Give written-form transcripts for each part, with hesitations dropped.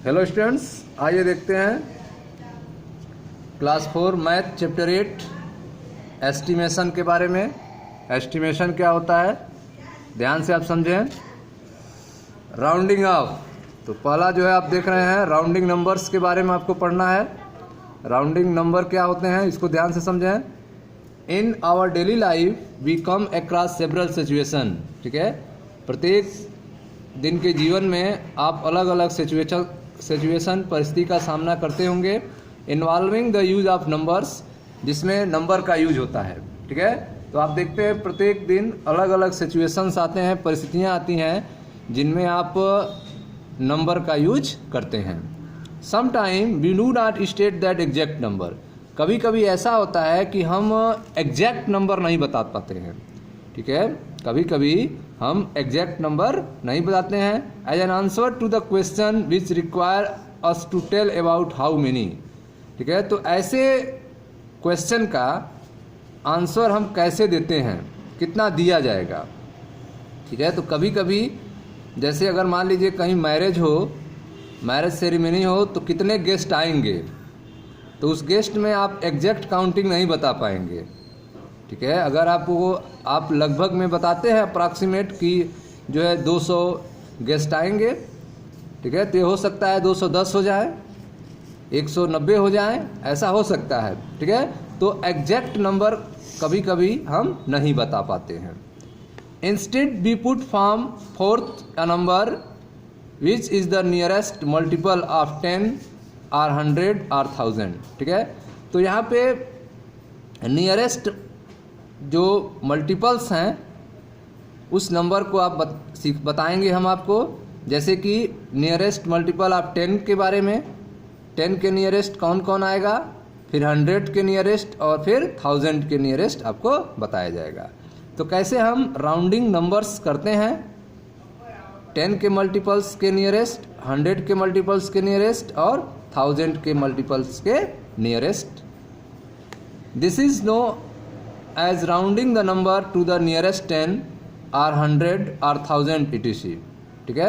Hello students, आइए देखते हैं क्लास 4 मैथ चैप्टर 8 एस्टिमेशन के बारे में। एस्टिमेशन क्या होता है, ध्यान से आप समझें। राउंडिंग ऑफ, तो पहला जो है आप देख रहे हैं राउंडिंग नंबर्स के बारे में आपको पढ़ना है। राउंडिंग नंबर क्या होते हैं इसको ध्यान से समझें। In our daily life we come across several situation, ठीक है। प्रत्येक दिन के जीवन में आप अलग अलग सिचुएशन परिस्थिति का सामना करते होंगे involving the use of numbers, जिसमें नंबर का यूज होता है, ठीक है। तो आप देखते हैं प्रत्येक दिन अलग अलग सिचुएशंस आते हैं, परिस्थितियाँ आती हैं जिनमें आप नंबर का यूज करते हैं। Some time we do not state that exact number, कभी कभी ऐसा होता है कि हम एग्जैक्ट नंबर नहीं बता पाते हैं, ठीक है। कभी कभी हम एग्जैक्ट नंबर नहीं बताते हैं। As an answer to the question which require us to tell about how many, ठीक है। तो ऐसे क्वेश्चन का आंसर हम कैसे देते हैं, कितना दिया जाएगा, ठीक है। तो कभी कभी जैसे अगर मान लीजिए कहीं मैरिज हो, मैरिज सेरेमनी हो, तो कितने गेस्ट आएंगे, तो उस गेस्ट में आप एग्जैक्ट काउंटिंग नहीं बता पाएंगे, ठीक है। अगर आप लगभग में बताते हैं अप्रॉक्सीमेट कि जो है 200 गेस्ट आएंगे, ठीक है, तो ये हो सकता है 210 हो जाए, 190 हो जाए, ऐसा हो सकता है, ठीक है। तो एग्जैक्ट नंबर कभी कभी हम नहीं बता पाते हैं। Instead we put form fourth a number which is the nearest multiple of 10 और 100 और 1000, ठीक है। तो यहाँ पे नियरेस्ट जो मल्टीपल्स हैं उस नंबर को आप बताएंगे हम आपको, जैसे कि नियरेस्ट मल्टीपल ऑफ 10 के बारे में, 10 के नियरेस्ट कौन कौन आएगा, फिर 100 के नियरेस्ट और फिर 1000 के नियरेस्ट आपको बताया जाएगा। तो कैसे हम राउंडिंग नंबर्स करते हैं, 10 के मल्टीपल्स के नियरेस्ट, 100 के मल्टीपल्स के नियरेस्ट और 1000 के मल्टीपल्स के nearest. This is no as rounding the number to the nearest 10 or 100 or 1000 etc, ठीक है।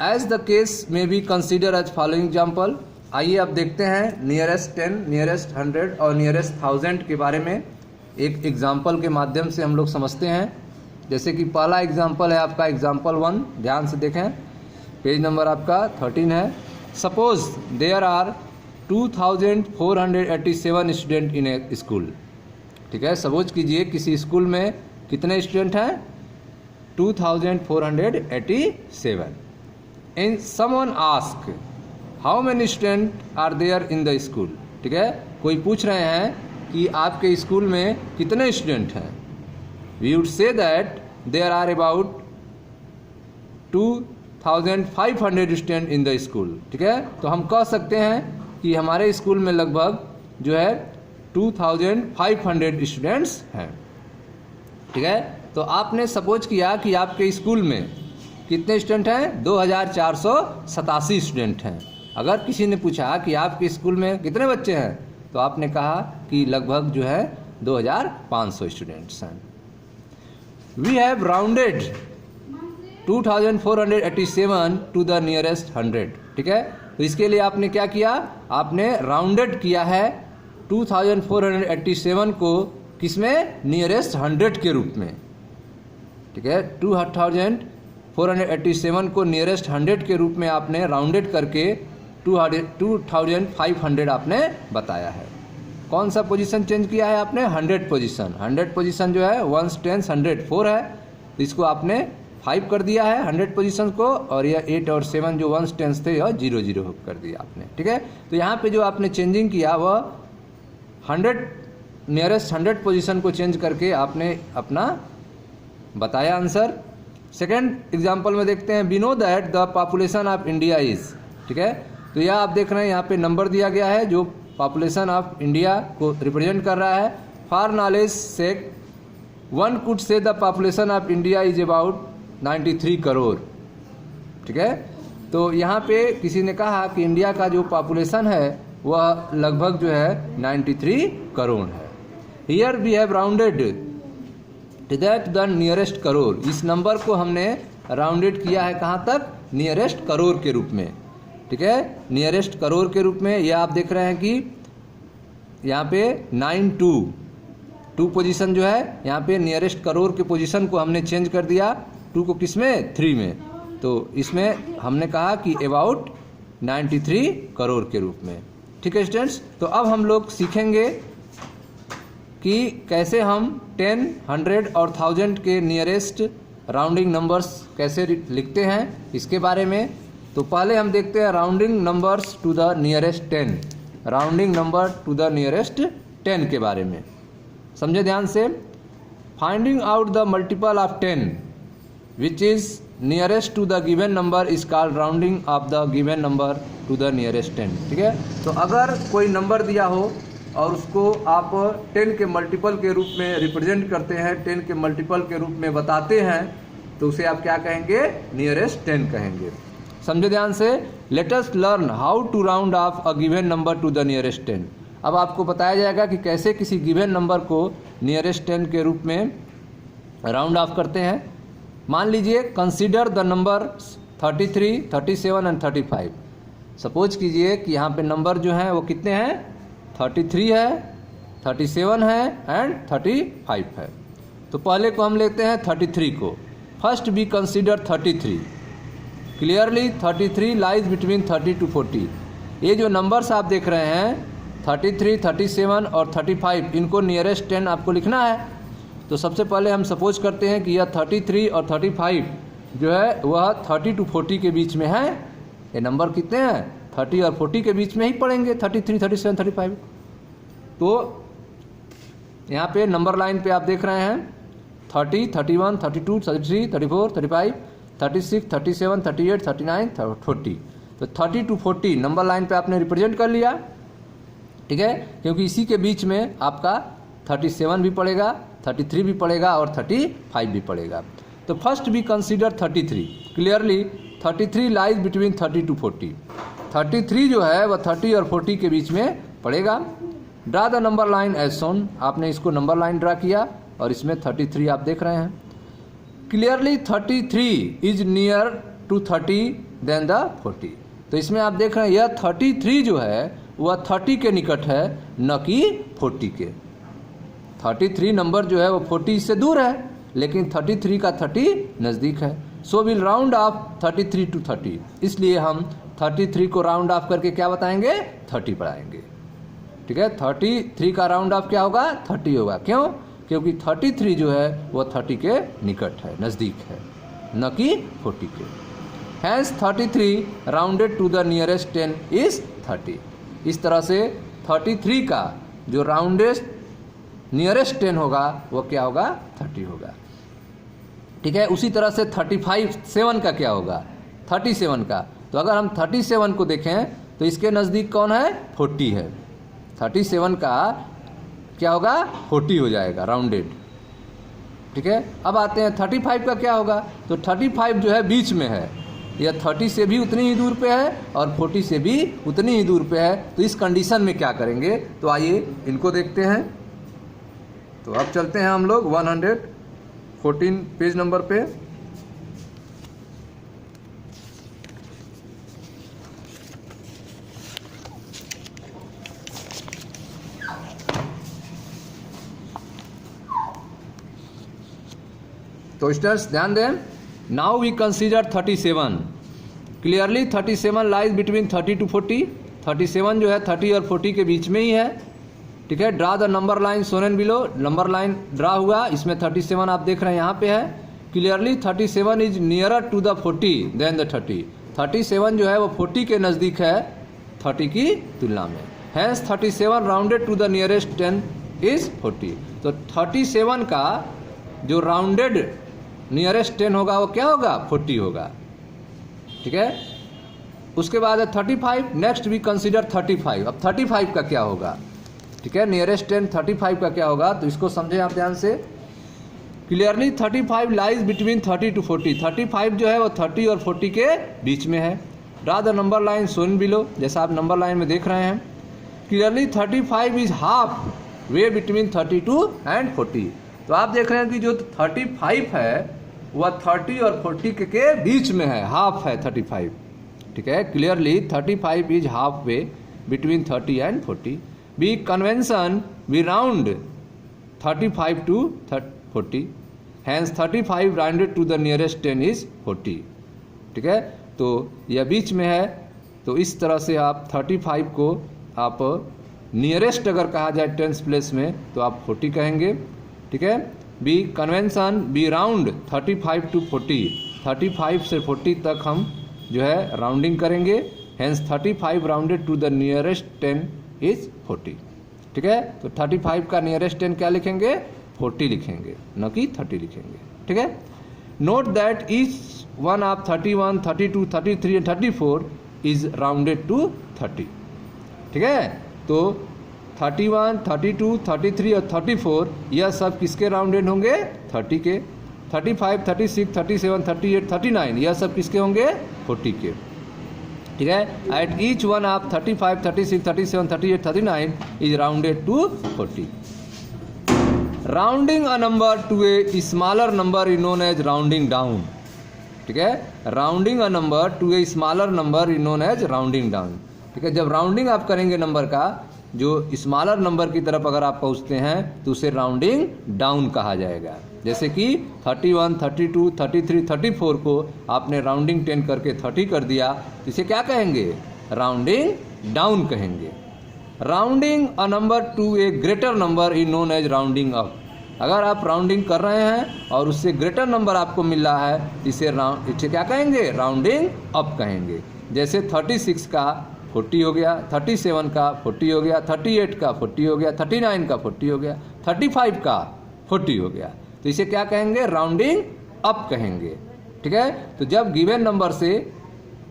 as the case may be considered as following example, आइए अब देखते हैं नियरेस्ट 10, नियरेस्ट 100 और नियरेस्ट 1000 के बारे में एक एग्जाम्पल के माध्यम से हम लोग समझते हैं। जैसे कि पहला एग्जाम्पल है आपका एग्जाम्पल 1, ध्यान से देखें, पेज नंबर आपका 13 है। Suppose there are 2487 student in a school, ठीक है। सपोज कीजिए किसी स्कूल में कितने स्टूडेंट हैं, 2487। In someone ask how many student are there in the school, ठीक है। कोई पूछ रहे हैं कि आपके स्कूल में कितने स्टूडेंट हैं। We would say that there are about 2500 student in the school, ठीक है। तो हम कह सकते हैं कि हमारे स्कूल में लगभग जो है 2500 स्टूडेंट्स हैं, ठीक है। तो आपने सपोज किया कि आपके स्कूल में कितने स्टूडेंट हैं, 2487 स्टूडेंट हैं। अगर किसी ने पूछा कि आपके स्कूल में कितने बच्चे हैं, तो आपने कहा कि लगभग जो है 2500 स्टूडेंट्स हैं। We have rounded 2487 to the nearest 100, ठीक है। तो इसके लिए आपने क्या किया, आपने राउंडेड किया है 2487 को किसमें, नियरेस्ट 100 के रूप में, ठीक है। 2487 को नियरेस्ट 100 के रूप में आपने राउंडेड करके 2500 आपने बताया है। कौन सा पोजीशन चेंज किया है आपने, 100 पोजीशन। 100 पोजीशन जो है 1 10 100 4 है, तो इसको आपने 5 कर दिया है 100 पोजीशन को, और यह 8 और 7 जो 1 10 थे यह 0 0 कर दिया आपने, ठीक है। तो यहाँ पे जो आपने चेंजिंग किया वह 100 नियरेस्ट 100 पोजीशन को चेंज करके आपने अपना बताया आंसर। सेकेंड एग्जाम्पल में देखते हैं, we know that the population of India is, ठीक है। तो यह आप देख रहे हैं यहाँ पे नंबर दिया गया है जो पॉपुलेशन ऑफ इंडिया को रिप्रेजेंट कर रहा है। For knowledge sake one could say the population of India is about 93 crore, ठीक है। तो यहाँ पे किसी ने कहा कि इंडिया का जो पॉपुलेशन है वह लगभग जो है 93 करोड़ है। Here we have rounded to that the nearest crore, इस नंबर को हमने राउंडेड किया है कहाँ तक, नियरेस्ट करोड़ के रूप में, ठीक है, नियरेस्ट करोड़ के रूप में। यह आप देख रहे हैं कि यहाँ पे 9 पोजीशन जो है, यहाँ पे नियरेस्ट करोड़ के पोजीशन को हमने चेंज कर दिया 2 को किस में, 3 में। तो इसमें हमने कहा कि अबाउट 93 करोड़ के रूप में, ठीक है स्टूडेंट्स। तो अब हम लोग सीखेंगे कि कैसे हम 10, 100 और 1000 के नियरेस्ट राउंडिंग नंबर्स कैसे लिखते हैं इसके बारे में। तो पहले हम देखते हैं rounding numbers to the nearest 10, rounding number to the nearest 10 के बारे में समझे ध्यान से। Finding out the multiple of 10 which is nearest to the given number is called rounding off the given number to the nearest 10, ठीक है। तो अगर कोई नंबर दिया हो और उसको आप 10 के मल्टीपल के रूप में रिप्रेजेंट करते हैं, 10 के मल्टीपल के रूप में बताते हैं, तो उसे आप क्या कहेंगे, नियरेस्ट 10 कहेंगे। समझे ध्यान से। Let us learn how to round off a given number to the nearest 10। अब आपको बताया जाएगा कि कैसे किसी गिवन नंबर को नियरेस्ट 10 के रूप में राउंड ऑफ करते हैं। मान लीजिए consider the number 33, 37 and 35। Suppose कीजिए कि यहाँ पे नंबर जो हैं वो कितने हैं, 33 है, 37 है एंड 35 है। तो पहले को हम लेते हैं 33 को। First B consider 33। Clearly 33 lies between 30 to 40। ये जो नंबर्स आप देख रहे हैं 33, 37 और 35, इनको नियरेस्ट 10 आपको लिखना है। तो सबसे पहले हम सपोज करते हैं कि यह 33 और 35 जो है वह 30 to 40 के बीच में है। ये नंबर कितने हैं, 30 और 40 के बीच में ही पड़ेंगे, 33, 37, 35। तो यहाँ पे नंबर लाइन पे आप देख रहे हैं 30, 31, 32, 33, 34, 35, 36, 37, 38, 39, 40। तो 30 to 40 नंबर लाइन पे आपने रिप्रेजेंट कर लिया, ठीक है, क्योंकि इसी के बीच में आपका 37 भी पड़ेगा, 33 भी पड़ेगा और 35 भी पड़ेगा। तो फर्स्ट भी consider 33। Clearly 33 lies between 30 to 40। 33 जो है वह 30 और 40 के बीच में पड़ेगा। Draw the number line as shown. आपने इसको नंबर लाइन ड्रा किया और इसमें 33 आप देख रहे हैं। Clearly 33 is near to 30 than the 40। तो इसमें आप देख रहे हैं यह 33 जो है वह 30 के निकट है, न कि 40 के। 33 नंबर जो है वो 40 से दूर है, लेकिन 33 का 30 नज़दीक है। So will round of 33 to 30। इसलिए हम 33 को राउंड ऑफ करके क्या बताएंगे, 30 बढ़ाएंगे, ठीक है। 33 का राउंड ऑफ क्या होगा, 30 होगा। क्यों, क्योंकि 33 जो है वह 30 के निकट है, नज़दीक है, न कि 40 के। Hence 33 rounded to the nearest 10 is 30। इस तरह से 33 का जो राउंडेस्ट नियरेस्ट 10 होगा वो क्या होगा, 30 होगा, ठीक है। उसी तरह से 7 का क्या होगा, 37 का। तो अगर हम 37 को देखें तो इसके नज़दीक कौन है, 40 है। 37 का क्या होगा, 40 हो जाएगा राउंडेड, ठीक है। अब आते हैं 35 का क्या होगा। तो 35 जो है बीच में है, यह 30 से भी उतनी ही दूर पे है और 40 से भी उतनी ही दूर पे है। तो इस कंडीशन में क्या करेंगे, तो आइए इनको देखते हैं। तो अब चलते हैं हम लोग 114 पेज नंबर पे। तो स्टूडेंट्स ध्यान दें, now we consider 37। Clearly 37 lies between 30 to 40। 37 जो है 30 और 40 के बीच में ही है, ठीक है। Draw the number line shown and below. Number line draw हुआ, इसमें 37 आप देख रहे हैं यहाँ पे है। Clearly 37 is nearer to the 40 than the 30। 37 जो है वो 40 के नज़दीक है 30 की तुलना में। Hence 37 rounded to the nearest 10 is 40। तो 37 का जो राउंडेड नियरेस्ट 10 होगा वो क्या होगा, 40 होगा, ठीक है। उसके बाद है 35। Next we consider 35। अब 35 का क्या होगा, ठीक है। नियरेस्ट 10 35 का क्या होगा, तो इसको समझें आप ध्यान से। Clearly 35 lies between 30 to 40। 35 जो है वो 30 और 40 के बीच में है। Draw the number line Son below, जैसा आप नंबर लाइन में देख रहे हैं। Clearly 35 is half way between 32 and 40। तो आप देख रहे हैं कि जो 35 है वह 30 और 40 के बीच में है, हाफ है 35, ठीक है। Clearly 35 is half way between 30 and 40। By convention we round 35 to 40, hence 35 rounded to the nearest 10 is 40, ठीक है। तो यह बीच में है, तो इस तरह से आप 35 को आप नियरेस्ट अगर कहा जाए टेंस प्लेस में तो आप 40 कहेंगे, ठीक है। By convention be round 35 to 40, 35 से 40 तक हम जो है राउंडिंग करेंगे, hence 35 rounded to the nearest 10 is 40, ठीक है। तो 35 का नियरेस्ट 10 क्या लिखेंगे, 40 लिखेंगे, न कि 30 लिखेंगे, ठीक है। Note that each one of 31, 32, 33 and 34 is rounded to 30, ठीक है। तो 31, 32, 33 और 34 यह सब किसके राउंडेड होंगे, 30 के। 35, 36, 37, 38, 39 यह सब किसके होंगे, 40 के, ठीक है। At each one of 35, 36, 37, 38, 39 is rounded to 40। Rounding a number to a smaller number is known as rounding down, ठीक है। Rounding a number to a smaller number is known as rounding down, ठीक है। जब rounding आप करेंगे number का, जो smaller number की तरफ अगर आप पहुंचते हैं तो उसे राउंडिंग डाउन कहा जाएगा। जैसे कि 31, 32, 33, 34 को आपने राउंडिंग 10 करके 30 कर दिया, तो इसे क्या कहेंगे, राउंडिंग डाउन कहेंगे। Rounding a number to a greater number is known as rounding up. अगर आप राउंडिंग कर रहे हैं और उससे ग्रेटर नंबर आपको मिल रहा है, इसे क्या कहेंगे, राउंडिंग अप कहेंगे। जैसे 36 का 40 हो गया, 37 का 40 हो गया, 38 का 40 हो गया, 39 का 40 हो गया, 35 का 40 हो गया, तो इसे क्या कहेंगे, राउंडिंग अप कहेंगे, ठीक है। तो जब गिवन नंबर से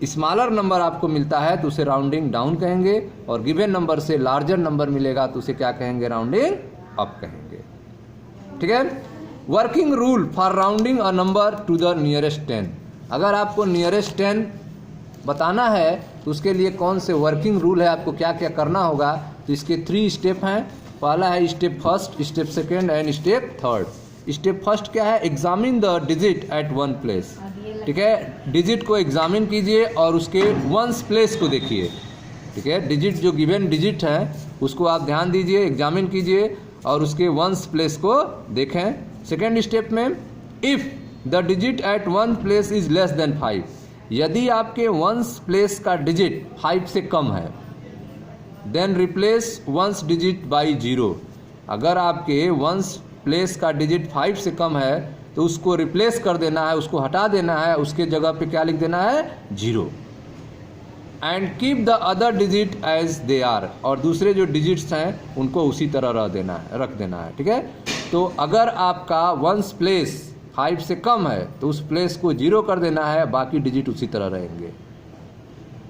स्मॉलर नंबर आपको मिलता है तो उसे राउंडिंग डाउन कहेंगे, और गिवन नंबर से लार्जर नंबर मिलेगा तो उसे क्या कहेंगे, राउंडिंग अप कहेंगे, ठीक है। Working rule for rounding a number to the nearest 10। अगर आपको नियरेस्ट 10 बताना है तो उसके लिए कौन से वर्किंग रूल है, आपको क्या क्या करना होगा, तो इसके 3 स्टेप हैं। पहला है step first, step second and step third. Step first क्या है, examine the digit at one place, ठीक है। डिजिट को एग्जामिन कीजिए और उसके वंस प्लेस को देखिए, ठीक है। डिजिट जो गिवन डिजिट है उसको आप ध्यान दीजिए, एग्जामिन कीजिए और उसके वंस प्लेस को देखें। सेकेंड स्टेप में, if the digit at one place is less than 5, यदि आपके वंस प्लेस का डिजिट 5 से कम है, then replace ones digit by 0। अगर आपके वंस प्लेस का डिजिट 5 से कम है तो उसको रिप्लेस कर देना है, उसको हटा देना है, उसके जगह पे क्या लिख देना है, 0। And keep the other digit as they are, और दूसरे जो डिजिट्स हैं उनको उसी तरह रख देना है, ठीक है। तो अगर आपका वंस प्लेस 5 से कम है तो उस प्लेस को 0 कर देना है, बाकी डिजिट उसी तरह रहेंगे।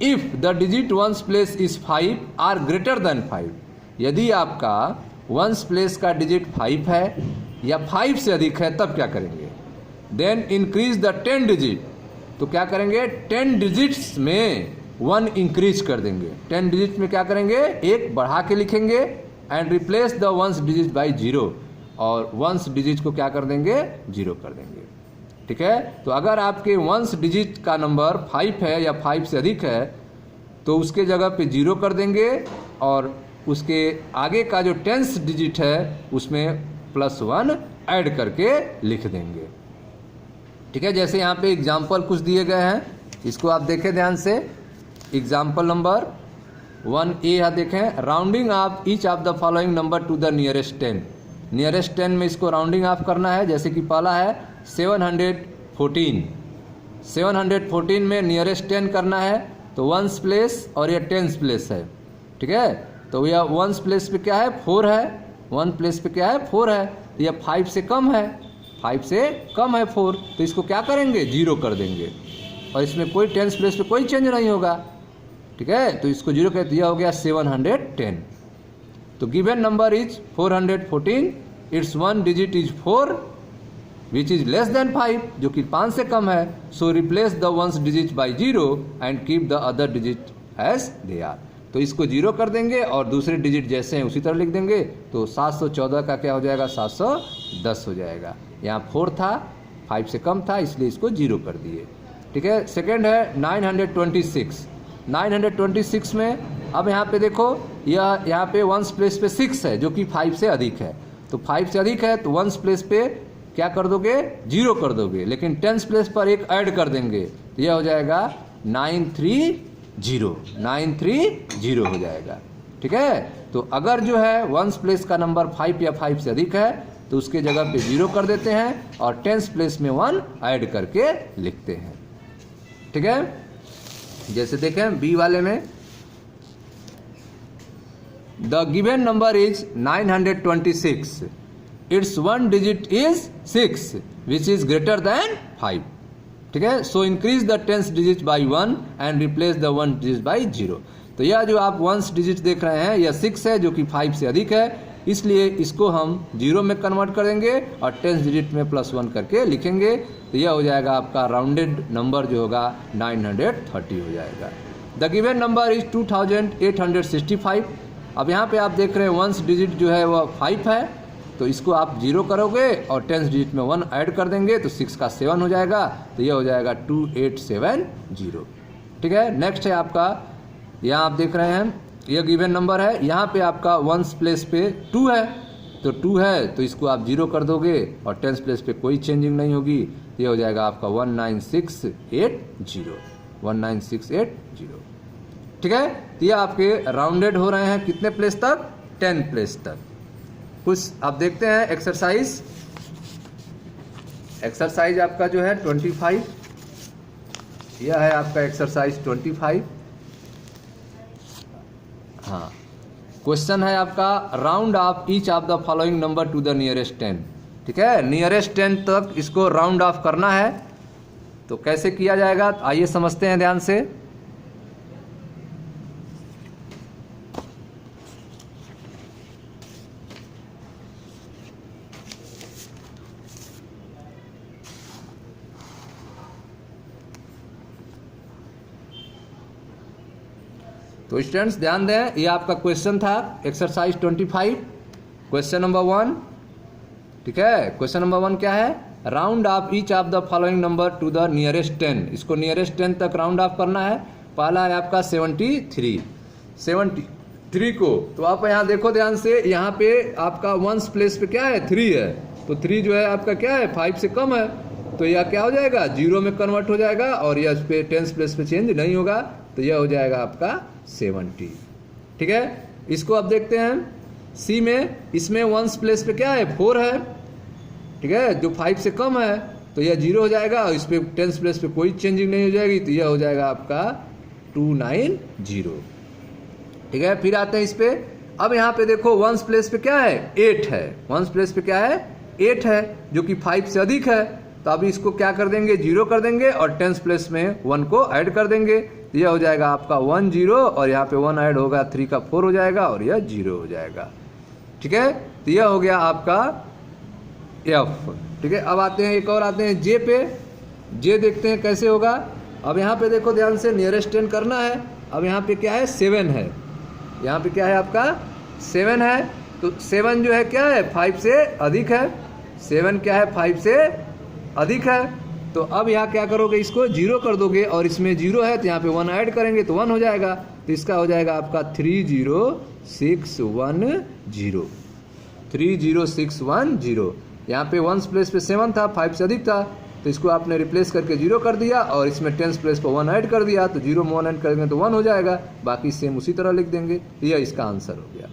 If the digit ones place is 5 or greater than 5, यदि आपका वंस प्लेस का डिजिट 5 है या 5 से अधिक है तब क्या करेंगे, देन इंक्रीज द 10 डिजिट, तो क्या करेंगे, 10 डिजिट्स में 1 इंक्रीज कर देंगे। 10 डिजिट में क्या करेंगे, 1 बढ़ा के लिखेंगे, and replace the ones digit by 0, और वंस डिजिट को क्या कर देंगे, 0 कर देंगे, ठीक है। तो अगर आपके वंस डिजिट का नंबर 5 है या 5 से अधिक है तो उसके जगह पे 0 कर देंगे, और उसके आगे का जो 10th डिजिट है उसमें +1 ऐड करके लिख देंगे, ठीक है। जैसे यहाँ पे एग्जाम्पल कुछ दिए गए हैं, इसको आप देखें ध्यान से। एग्जाम्पल नंबर 1A है, देखें, rounding off each of the following number to the nearest 10। Nearest 10 में इसको राउंडिंग ऑफ करना है। जैसे कि पहला है 714, 714 में नियरेस्ट 10 करना है, तो वंस प्लेस और यह 10th प्लेस है, ठीक है। तो यह वंस प्लेस पे क्या है, 4 है, वन प्लेस पे क्या है, 4 है, तो यह 5 से कम है, 5 से कम है 4, तो इसको क्या करेंगे, 0 कर देंगे, और इसमें कोई 10th प्लेस पे कोई चेंज नहीं होगा, ठीक है। तो इसको 0 कर दिया, हो गया 710। तो given number is 414, it's one digit is 4 which is less than 5, जो कि 5 से कम है। So replace the ones digit by 0 and keep the other digit as they are. तो इसको 0 कर देंगे और दूसरे डिजिट जैसे हैं उसी तरह लिख देंगे। तो 714 का क्या हो जाएगा, 710 हो जाएगा। यहाँ 4 था, 5 से कम था इसलिए इसको 0 कर दिए। ठीक है, सेकेंड है 926। 926 में अब यहाँ पे देखो यह यहाँ पे वंस प्लेस पे 6 है जो कि 5 से अधिक है, तो 5 से अधिक है तो वंस प्लेस पे क्या कर दोगे 0 कर दोगे, लेकिन टेंस प्लेस पर एक ऐड कर देंगे तो यह हो जाएगा 930 930 हो जाएगा। ठीक है, तो अगर जो है वंस प्लेस का नंबर 5 या 5 से अधिक है तो उसके जगह पे 0 कर देते हैं और टेंस प्लेस में 1 ऐड करके लिखते हैं। ठीक है, जैसे देखें बी वाले में the given number is 926, it's 1 digit is 6 which is greater than 5। ठीक है, so increase the tens digit by 1 and replace the 1 digit by 0। तो यह जो आप वंस डिजिट देख रहे हैं यह 6 है जो कि 5 से अधिक है, इसलिए इसको हम 0 में कन्वर्ट करेंगे और टेंस डिजिट में +1 करके लिखेंगे तो यह हो जाएगा आपका राउंडेड नंबर जो होगा 930 हो जाएगा। The given number is 2865। अब यहाँ पे आप देख रहे हैं वंस डिजिट जो है वह 5 है, तो इसको आप 0 करोगे और टेंस डिजिट में 1 ऐड कर देंगे तो 6 का 7 हो जाएगा, तो यह हो जाएगा 2870। ठीक है, नेक्स्ट है आपका, यहाँ आप देख रहे हैं यह गिवन नंबर है, यहाँ पे आपका वंस प्लेस पे 2 है, तो 2 है तो इसको आप 0 कर दोगे और टेंस प्लेस पे कोई चेंजिंग नहीं होगी, ये हो जाएगा आपका 19680 19680। ठीक है, तो ये आपके राउंडेड हो रहे हैं कितने प्लेस तक 10 प्लेस तक। कुछ आप देखते हैं एक्सरसाइज आपका जो है 25, यह है आपका एक्सरसाइज 25। हाँ, क्वेश्चन है आपका round of each of the following number to the nearest 10। ठीक है, नियरेस्ट 10 तक इसको राउंड ऑफ करना है, तो कैसे किया जाएगा आइए समझते हैं ध्यान से। तो स्टूडेंट्स ध्यान दें, ये आपका क्वेश्चन था एक्सरसाइज 25, क्वेश्चन नंबर 1। ठीक है, क्वेश्चन नंबर 1 क्या है, round of each of the following number to the nearest 10। इसको नियरेस्ट 10 तक राउंड ऑफ करना है। पहला है आपका 73 को, तो आप यहाँ देखो ध्यान से, यहाँ पे आपका वंस प्लेस पे क्या है 3 है, तो 3 जो है आपका क्या है 5 से कम है, तो यह क्या हो जाएगा 0 में कन्वर्ट हो जाएगा और यह इस पे टेंस प्लेस पे चेंज नहीं होगा, तो यह हो जाएगा आपका 70। ठीक है, इसको अब देखते हैं सी में, इसमें वंस प्लेस पे क्या है 4 है। ठीक है, जो 5 से कम है तो यह 0 हो जाएगा और इस पे टेंस प्लेस पे कोई चेंजिंग नहीं हो जाएगी, तो यह हो जाएगा आपका 290। ठीक है, फिर आते हैं इस पे, अब यहाँ पे देखो वंस प्लेस पे क्या है 8 है, वंस प्लेस पे क्या है 8 है जो कि 5 से अधिक है, तो अभी इसको क्या कर देंगे 0 कर देंगे और टेंस प्लेस में 1 को ऐड कर देंगे, तो यह हो जाएगा आपका 10 और यहाँ पे 1 ऐड होगा 3 का 4 हो जाएगा और यह 0 हो जाएगा। ठीक है, तो यह हो गया आपका F। ठीक है, अब आते हैं एक और आते हैं जे पे, जे देखते हैं कैसे होगा। अब यहाँ पे देखो ध्यान से नियरेस्ट 10 करना है। अब यहाँ पे क्या है 7 है, यहाँ पे क्या है आपका 7 है, तो 7 जो है क्या है 5 से अधिक है, 7 क्या है 5 से अधिक है, तो अब यहाँ क्या करोगे इसको 0 कर दोगे और इसमें 0 है तो यहाँ पे 1 ऐड करेंगे तो 1 हो जाएगा, तो इसका हो जाएगा आपका 30610 30610। यहाँ पे वंस प्लेस पे 7 था 5 से अधिक था, तो इसको आपने रिप्लेस करके 0 कर दिया और इसमें टेंस प्लेस पर 1 ऐड कर दिया, तो 0 में 1 ऐड करेंगे तो 1 हो जाएगा, बाकी सेम उसी तरह लिख देंगे, तो यह इसका आंसर हो गया।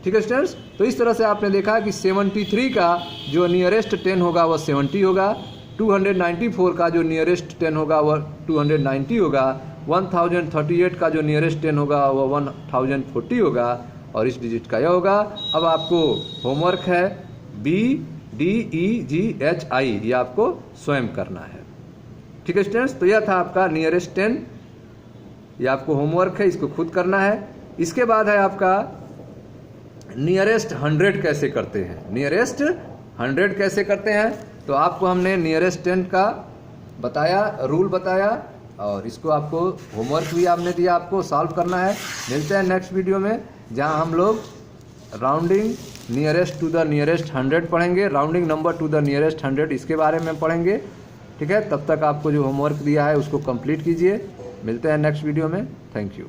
ठीक है स्टूडेंट्स, तो इस तरह से आपने देखा कि 73 का जो नियरेस्ट 10 होगा वह 70 होगा, 294 का जो नियरेस्ट 10 होगा वह 290 होगा, 1038 का जो नियरेस्ट 10 होगा वह 1040 होगा और इस डिजिट का यह होगा। अब आपको होमवर्क है BDEGHI, ये आपको स्वयं करना है। ठीक है स्टूडेंट्स, तो यह था आपका नियरेस्ट 10, ये आपको होमवर्क है, इसको खुद करना है। इसके बाद है आपका नियरेस्ट 100 कैसे करते हैं, नियरेस्ट 100 कैसे करते हैं, तो आपको हमने नियरेस्ट 10 का बताया, रूल बताया और इसको आपको होमवर्क भी आपने दिया, आपको सॉल्व करना है। मिलते हैं नेक्स्ट वीडियो में जहां हम लोग rounding nearest to the nearest 100 पढ़ेंगे, rounding number to the nearest 100 इसके बारे में पढ़ेंगे। ठीक है, तब तक आपको जो होमवर्क दिया है उसको कंप्लीट कीजिए। मिलते हैं नेक्स्ट वीडियो में। Thank you.